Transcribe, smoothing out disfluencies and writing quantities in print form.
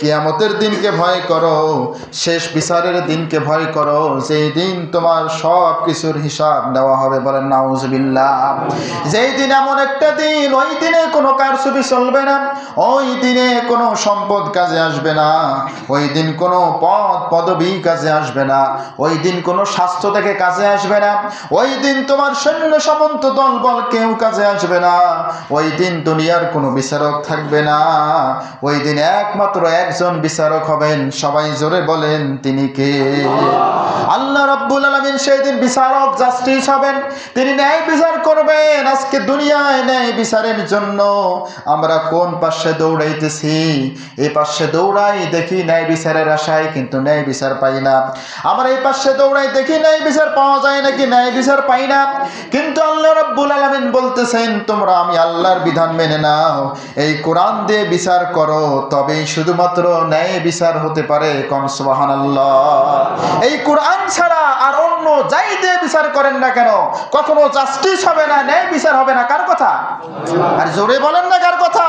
কিয়ামতের দিনকে ভয় করো, শেষ বিচারের দিনকে ভয় করো, যেই দিন তোমার সব কিছুর হিসাব নেওয়া হবে। বলেন নাউজুবিল্লাহ। যেই দিন এমন একটা দিন, ওই দিনে কোনো কারচুপি চলবে না, ওই দিনে কোনো সম্পদ কাজে আসবে না, ওই দিন কোনো পদবি কাজে আসবে না, ওই দিন কোনো স্বাস্থ্য থেকে কাজে আসবে না, ওই দিন তোমার সৈন্য সামন্ত দলবল কেউ কাজে আসবে না, ওই দিন দুনিয়ার কোনো বিচারক থাকবে না। ওই দিন একমাত্র একজন বিচারক হবেন। সবাই জোরে বলেন, তিনি কে? আল্লাহ রাব্বুল আলামিন সেই দিন বিচারক, জাস্টিস হবেন। তিনি ন্যায় বিচার করবেন। আজকে দুনিয়ায় ন্যায় বিচারের জন্য আমরা কোন পাশে দৌড়াইতেছি? এই পাশে দৌড়াই, দেখি ন্যায় বিচারের আশায়, কিন্তু ন্যায় বিচার পাই না। আমরা এই পাশে দৌড়াই, দেখি ন্যায় বিচার পাওয়া যায় নাকি, ন্যায় বিচার পাই না। কিন্তু আল্লাহ রাব্বুল আলামিন বলতেছেন, তোমরা আমি আল্লাহর বিধান মেনে নাও, এই কোরআন দিয়ে বিচার করো, তবেই শুধুমাত্র ন্যায় বিচার হতে পারে। কোন সুবহানাল্লাহ। এই কোরআন ছাড়া আর অন্য যাই দিয়ে বিচার করেন না কেন, কখনো জাস্টিস হবে না, ন্যায় বিচার হবে না। কার কথা? আর জোরে বলেন না, কার কথা?